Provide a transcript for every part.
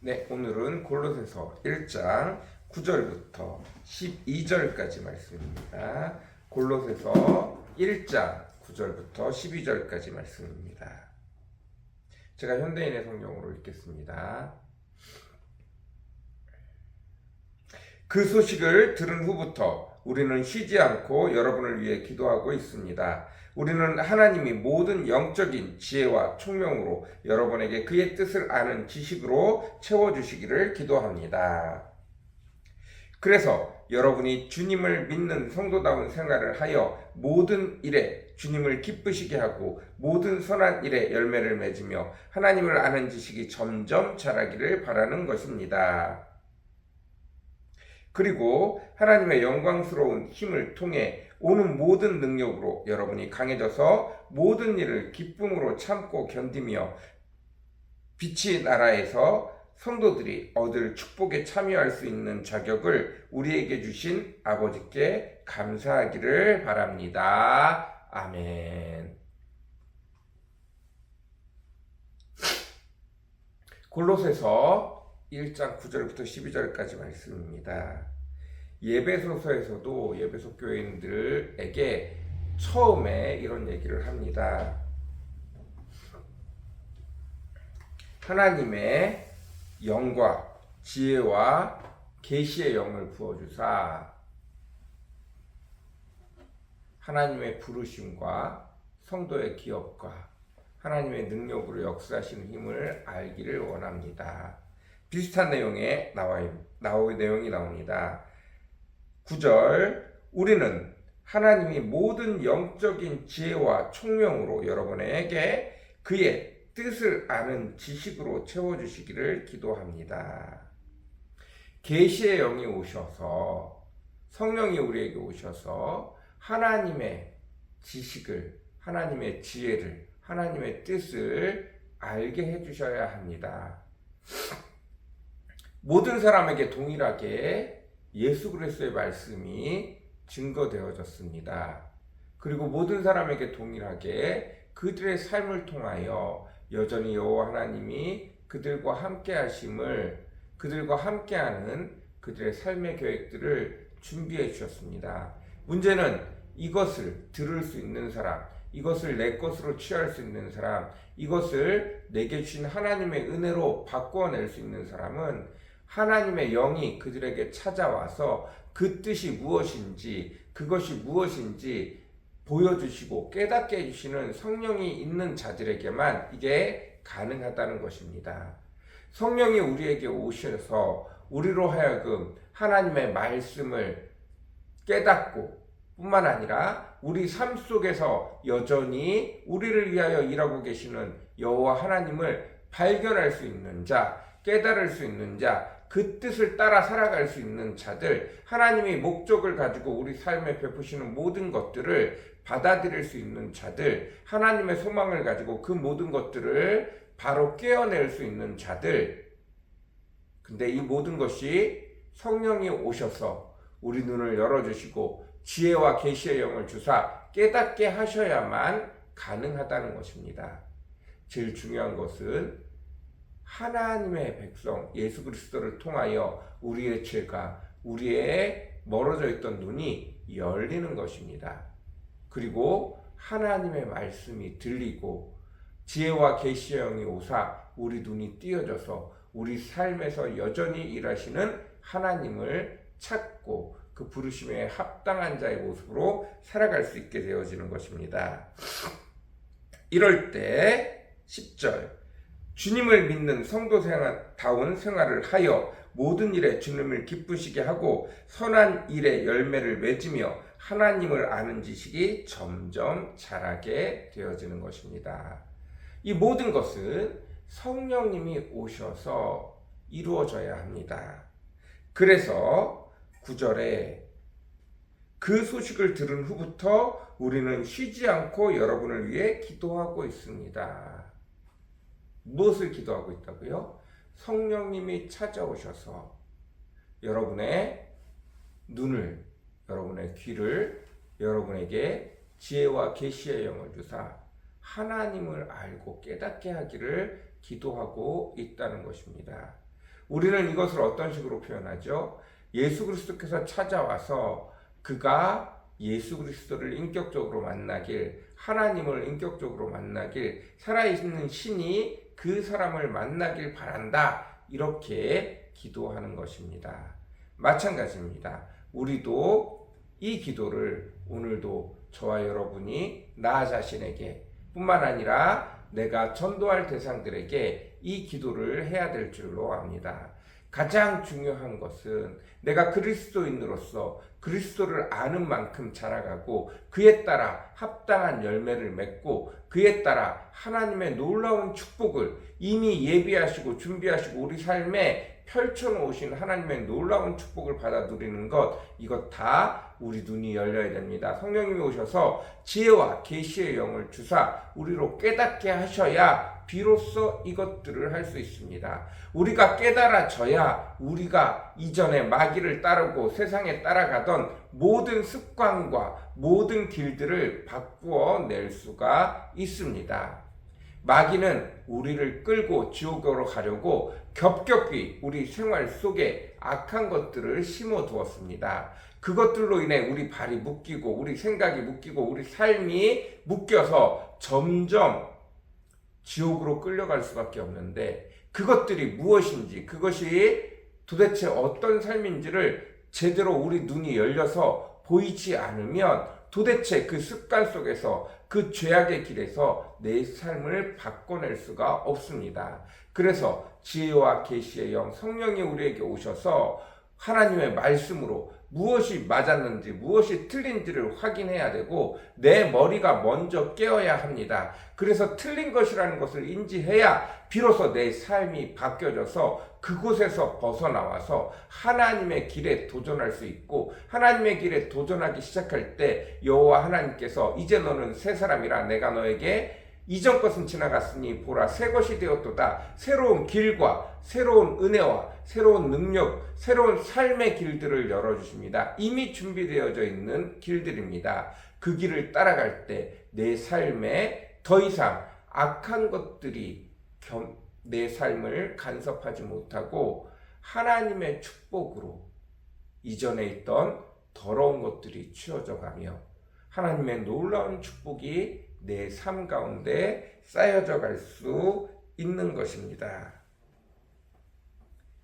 네, 오늘은 골로새서 1장 9절부터 12절까지 말씀입니다. 골로새서 1장 9절부터 12절까지 말씀입니다. 제가 현대인의 성경으로 읽겠습니다. 그 소식을 들은 후부터 우리는 쉬지 않고 여러분을 위해 기도하고 있습니다. 우리는 하나님이 모든 영적인 지혜와 총명으로 여러분에게 그의 뜻을 아는 지식으로 채워주시기를 기도합니다. 그래서 여러분이 주님을 믿는 성도다운 생활을 하여 모든 일에 주님을 기쁘시게 하고 모든 선한 일에 열매를 맺으며 하나님을 아는 지식이 점점 자라기를 바라는 것입니다. 그리고 하나님의 영광스러운 힘을 통해 오는 모든 능력으로 여러분이 강해져서 모든 일을 기쁨으로 참고 견디며 빛의 나라에서 성도들이 얻을 축복에 참여할 수 있는 자격을 우리에게 주신 아버지께 감사하기를 바랍니다. 아멘. 골로새서 1장 9절부터 12절까지 말씀입니다. 예배소서에서도 예배소 교인들에게 처음에 이런 얘기를 합니다. 하나님의 영과 지혜와 계시의 영을 부어주사 하나님의 부르심과 성도의 기업과 하나님의 능력으로 역사하시는 힘을 알기를 원합니다. 비슷한 내용이 나옵니다. 9절, 우리는 하나님이 모든 영적인 지혜와 총명으로 여러분에게 그의 뜻을 아는 지식으로 채워주시기를 기도합니다. 계시의 영이 오셔서 성령이 우리에게 오셔서 하나님의 지식을, 하나님의 지혜를, 하나님의 뜻을 알게 해주셔야 합니다. 모든 사람에게 동일하게 예수 그리스도의 말씀이 증거되어졌습니다. 그리고 모든 사람에게 동일하게 그들의 삶을 통하여 여전히 여호와 하나님이 그들과 함께 하심을, 그들과 함께하는 그들의 삶의 계획들을 준비해 주셨습니다. 문제는 이것을 들을 수 있는 사람, 이것을 내 것으로 취할 수 있는 사람, 이것을 내게 주신 하나님의 은혜로 바꿔낼 수 있는 사람은 하나님의 영이 그들에게 찾아와서 그 뜻이 무엇인지, 그것이 무엇인지 보여주시고 깨닫게 해주시는 성령이 있는 자들에게만 이게 가능하다는 것입니다. 성령이 우리에게 오셔서 우리로 하여금 하나님의 말씀을 깨닫고 뿐만 아니라 우리 삶 속에서 여전히 우리를 위하여 일하고 계시는 여호와 하나님을 발견할 수 있는 자, 깨달을 수 있는 자, 그 뜻을 따라 살아갈 수 있는 자들, 하나님이 목적을 가지고 우리 삶에 베푸시는 모든 것들을 받아들일 수 있는 자들, 하나님의 소망을 가지고 그 모든 것들을 바로 깨어낼 수 있는 자들. 근데 이 모든 것이 성령이 오셔서 우리 눈을 열어주시고 지혜와 계시의 영을 주사 깨닫게 하셔야만 가능하다는 것입니다. 제일 중요한 것은 하나님의 백성 예수 그리스도를 통하여 우리의 죄가, 우리의 멀어져 있던 눈이 열리는 것입니다. 그리고 하나님의 말씀이 들리고 지혜와 계시의 영이 오사 우리 눈이 띄어져서 우리 삶에서 여전히 일하시는 하나님을 찾고 그 부르심에 합당한 자의 모습으로 살아갈 수 있게 되어지는 것입니다. 이럴 때 10절, 주님을 믿는 성도다운 생활을 하여 모든 일에 주님을 기쁘시게 하고 선한 일에 열매를 맺으며 하나님을 아는 지식이 점점 자라게 되어지는 것입니다. 이 모든 것은 성령님이 오셔서 이루어져야 합니다. 그래서 9절에 그 소식을 들은 후부터 우리는 쉬지 않고 여러분을 위해 기도하고 있습니다. 무엇을 기도하고 있다고요? 성령님이 찾아오셔서 여러분의 눈을, 여러분의 귀를, 여러분에게 지혜와 계시의 영을 주사 하나님을 알고 깨닫게 하기를 기도하고 있다는 것입니다. 우리는 이것을 어떤 식으로 표현하죠? 예수 그리스도께서 찾아와서 그가 예수 그리스도를 인격적으로 만나길, 하나님을 인격적으로 만나길, 살아있는 신이 그 사람을 만나길 바란다. 이렇게 기도하는 것입니다. 마찬가지입니다. 우리도 이 기도를 오늘도 저와 여러분이 나 자신에게 뿐만 아니라 내가 전도할 대상들에게 이 기도를 해야 될 줄로 압니다. 가장 중요한 것은 내가 그리스도인으로서 그리스도를 아는 만큼 자라가고 그에 따라 합당한 열매를 맺고 그에 따라 하나님의 놀라운 축복을 이미 예비하시고 준비하시고 우리 삶에 펼쳐놓으신 하나님의 놀라운 축복을 받아 누리는 것, 이것 다 우리 눈이 열려야 됩니다. 성령님이 오셔서 지혜와 계시의 영을 주사 우리로 깨닫게 하셔야 비로소 이것들을 할 수 있습니다. 우리가 깨달아져야 우리가 이전에 마귀를 따르고 세상에 따라가던 모든 습관과 모든 길들을 바꾸어 낼 수가 있습니다. 마귀는 우리를 끌고 지옥으로 가려고 겹겹이 우리 생활 속에 악한 것들을 심어 두었습니다. 그것들로 인해 우리 발이 묶이고 우리 생각이 묶이고 우리 삶이 묶여서 점점 지옥으로 끌려갈 수밖에 없는데, 그것들이 무엇인지, 그것이 도대체 어떤 삶인지를 제대로 우리 눈이 열려서 보이지 않으면 도대체 그 습관 속에서 그 죄악의 길에서 내 삶을 바꿔낼 수가 없습니다. 그래서 지혜와 계시의 영 성령이 우리에게 오셔서 하나님의 말씀으로 무엇이 맞았는지 무엇이 틀린지를 확인해야 되고 내 머리가 먼저 깨어야 합니다. 그래서 틀린 것이라는 것을 인지해야 비로소 내 삶이 바뀌어져서 그곳에서 벗어나와서 하나님의 길에 도전할 수 있고, 하나님의 길에 도전하기 시작할 때 여호와 하나님께서 이제 너는 새 사람이라 내가 너에게 이전 것은 지나갔으니 보라 새 것이 되었도다. 새로운 길과 새로운 은혜와 새로운 능력, 새로운 삶의 길들을 열어주십니다. 이미 준비되어져 있는 길들입니다. 그 길을 따라갈 때 내 삶에 더 이상 악한 것들이 내 삶을 간섭하지 못하고 하나님의 축복으로 이전에 있던 더러운 것들이 치워져 가며 하나님의 놀라운 축복이 내 삶 가운데 쌓여져 갈 수 있는 것입니다.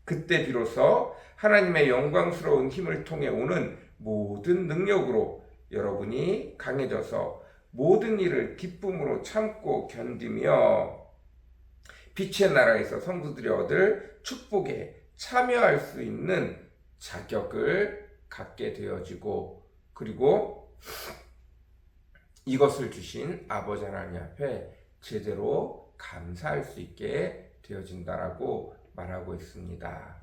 그때 비로소 하나님의 영광스러운 힘을 통해 오는 모든 능력으로 여러분이 강해져서 모든 일을 기쁨으로 참고 견디며 빛의 나라에서 성도들이 얻을 축복에 참여할 수 있는 자격을 갖게 되어지고, 그리고 이것을 주신 아버지 하나님 앞에 제대로 감사할 수 있게 되어진다라고 말하고 있습니다.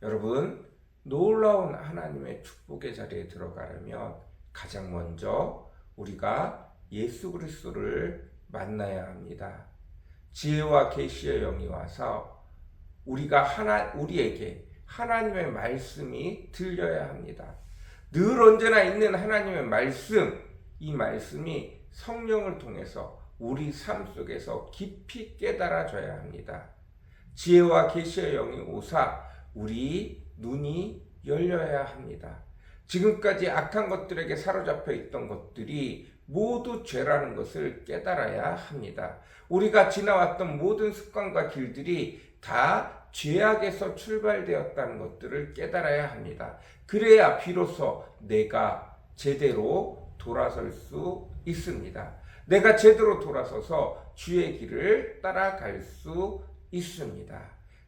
여러분, 놀라운 하나님의 축복의 자리에 들어가려면 가장 먼저 우리가 예수 그리스도를 만나야 합니다. 지혜와 계시의 영이 와서 우리에게 하나님의 말씀이 들려야 합니다. 늘 언제나 있는 하나님의 말씀, 이 말씀이 성령을 통해서 우리 삶 속에서 깊이 깨달아져야 합니다. 지혜와 계시의 영이 오사 우리 눈이 열려야 합니다. 지금까지 악한 것들에게 사로잡혀 있던 것들이 모두 죄라는 것을 깨달아야 합니다. 우리가 지나왔던 모든 습관과 길들이 다 죄악에서 출발되었다는 것들을 깨달아야 합니다. 그래야 비로소 내가 제대로 돌아설 수 있습니다. 내가 제대로 돌아서서 주의 길을 따라갈 수 있습니다.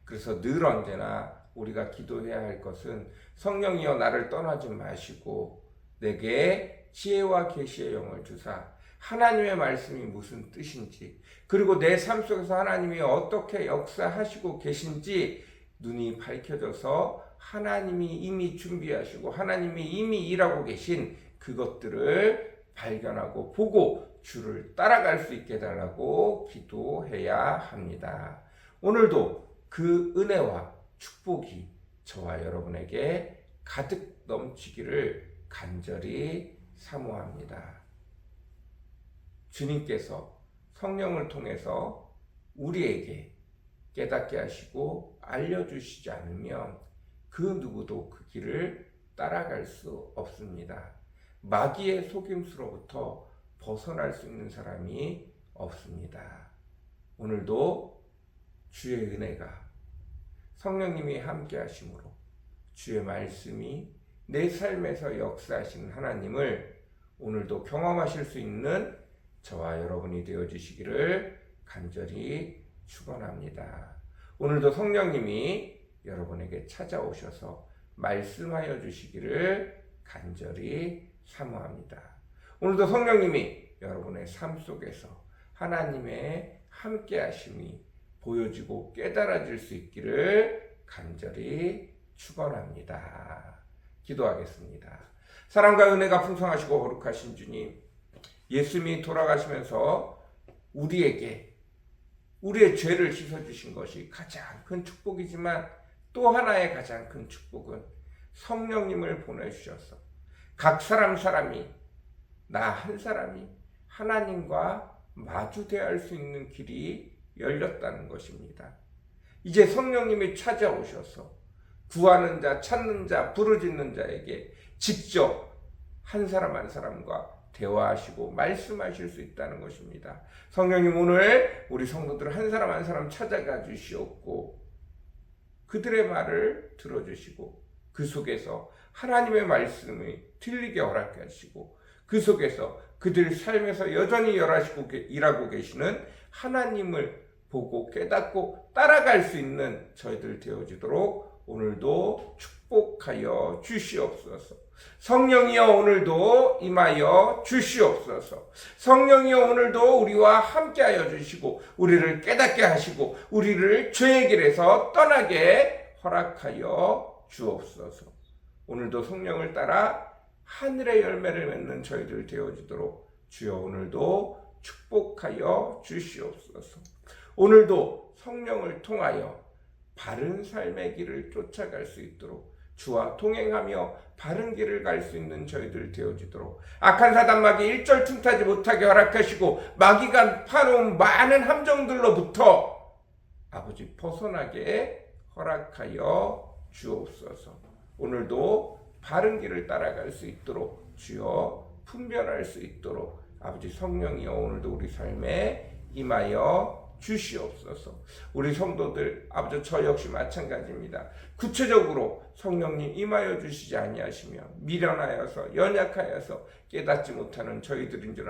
그래서 늘 언제나 우리가 기도해야 할 것은 성령이여 나를 떠나지 마시고 내게 지혜와 계시의 영을 주사 하나님의 말씀이 무슨 뜻인지, 그리고 내 삶 속에서 하나님이 어떻게 역사하시고 계신지 눈이 밝혀져서 하나님이 이미 준비하시고 하나님이 이미 일하고 계신 그것들을 발견하고 보고 주를 따라갈 수 있게 해달라고 기도해야 합니다. 오늘도 그 은혜와 축복이 저와 여러분에게 가득 넘치기를 간절히 사모합니다. 주님께서 성령을 통해서 우리에게 깨닫게 하시고 알려주시지 않으면 그 누구도 그 길을 따라갈 수 없습니다. 마귀의 속임수로부터 벗어날 수 있는 사람이 없습니다. 오늘도 주의 은혜가 성령님이 함께 하심으로 주의 말씀이 내 삶에서 역사하시는 하나님을 오늘도 경험하실 수 있는 저와 여러분이 되어주시기를 간절히 축원합니다. 오늘도 성령님이 여러분에게 찾아오셔서 말씀하여 주시기를 간절히 사모합니다. 오늘도 성령님이 여러분의 삶 속에서 하나님의 함께 하심이 보여지고 깨달아질 수 있기를 간절히 축원합니다. 기도하겠습니다. 사랑과 은혜가 풍성하시고 거룩하신 주님, 예수님이 돌아가시면서 우리에게 우리의 죄를 씻어주신 것이 가장 큰 축복이지만 또 하나의 가장 큰 축복은 성령님을 보내주셔서 각 사람이 나 한 사람이 하나님과 마주 대할 수 있는 길이 열렸다는 것입니다. 이제 성령님이 찾아오셔서 구하는 자, 찾는 자, 부르짖는 자에게 직접 한 사람 한 사람과 대화하시고 말씀하실 수 있다는 것입니다. 성령님, 오늘 우리 성도들 한 사람 한 사람 찾아가 주시옵고 그들의 말을 들어주시고 그 속에서 하나님의 말씀이 들리게 허락해 하시고 그 속에서 그들 삶에서 여전히 일하고 계시는 하나님을 보고 깨닫고 따라갈 수 있는 저희들 되어지도록 오늘도 축복하여 주시옵소서. 성령이여 오늘도 임하여 주시옵소서. 성령이여 오늘도 우리와 함께하여 주시고 우리를 깨닫게 하시고 우리를 죄의 길에서 떠나게 허락하여 주옵소서. 오늘도 성령을 따라 하늘의 열매를 맺는 저희들 되어지도록 주여 오늘도 축복하여 주시옵소서. 오늘도 성령을 통하여 바른 삶의 길을 쫓아갈 수 있도록 주와 동행하며 바른 길을 갈 수 있는 저희들 되어지도록 악한 사단마귀 일절퉁타지 못하게 허락하시고 마귀가 파놓은 많은 함정들로부터 아버지 벗어나게 허락하여 주옵소서. 오늘도 바른 길을 따라갈 수 있도록 주여 분별할 수 있도록 아버지 성령이여 오늘도 우리 삶에 임하여 주시옵소서. 우리 성도들 아버지 저 역시 마찬가지입니다. 구체적으로 성령님 임하여 주시지 아니하시며 미련하여서 연약하여서 깨닫지 못하는 저희들인 줄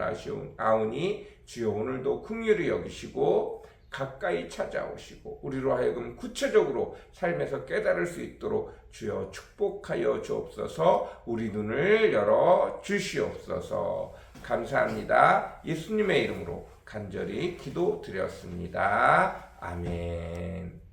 아오니 주여 오늘도 긍휼히 여기시고 가까이 찾아오시고 우리로 하여금 구체적으로 삶에서 깨달을 수 있도록 주여 축복하여 주옵소서. 우리 눈을 열어 주시옵소서. 감사합니다. 예수님의 이름으로 간절히 기도드렸습니다. 아멘.